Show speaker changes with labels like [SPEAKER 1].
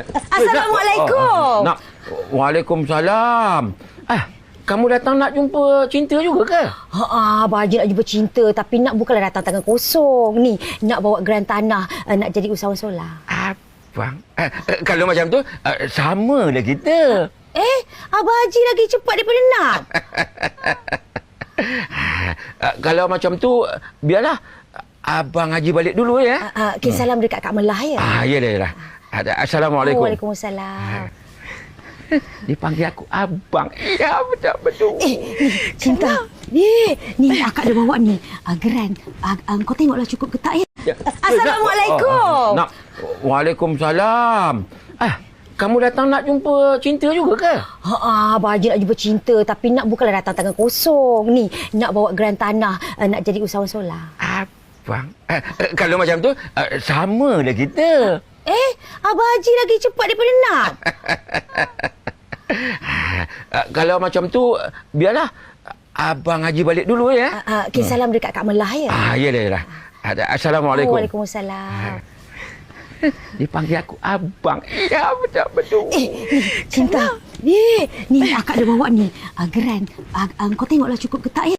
[SPEAKER 1] Assalamualaikum.
[SPEAKER 2] Nak. Waalaikumsalam. Kamu datang nak jumpa Cinta juga ke?
[SPEAKER 1] Abang Haji nak jumpa Cinta, tapi nak bukanlah datang tangan kosong. Ni, nak bawa geran tanah, nak jadi usahawan solar.
[SPEAKER 2] Abang, kalau macam tu, sama lah kita.
[SPEAKER 1] Abang Haji lagi cepat daripada nak.
[SPEAKER 2] Kalau macam tu, biarlah Abang Haji balik dulu ya.
[SPEAKER 1] Salam dekat Kak Melah ya.
[SPEAKER 2] Yalah. Assalamualaikum.
[SPEAKER 1] Waalaikumsalam.
[SPEAKER 2] Dipanggil aku abang. Ya, betul.
[SPEAKER 1] Cinta. Ni akak dah bawa ni. Geran. Kau tengoklah cukup ke tak ya? Assalamualaikum.
[SPEAKER 2] Nak. Waalaikumsalam. Kamu datang nak jumpa Cinta juga ke?
[SPEAKER 1] Abang Haji nak jumpa Cinta, tapi nak bukanlah datang tangan kosong. Ni, nak bawa geran tanah, nak jadi usahawan solar.
[SPEAKER 2] Abang, kalau macam tu, sama lah kita.
[SPEAKER 1] Abang Haji lagi cepat daripada nak.
[SPEAKER 2] Kalau macam tu, biarlah Abang Haji balik dulu ya.
[SPEAKER 1] Salam dekat Kak Melah ya.
[SPEAKER 2] Yalah. Assalamualaikum.
[SPEAKER 1] Waalaikumsalam.
[SPEAKER 2] Dipanggil aku abang. Ya, betul.
[SPEAKER 1] Cinta. Ni akak dah bawa ni. Geran. Kau tengoklah cukup ke tak ya?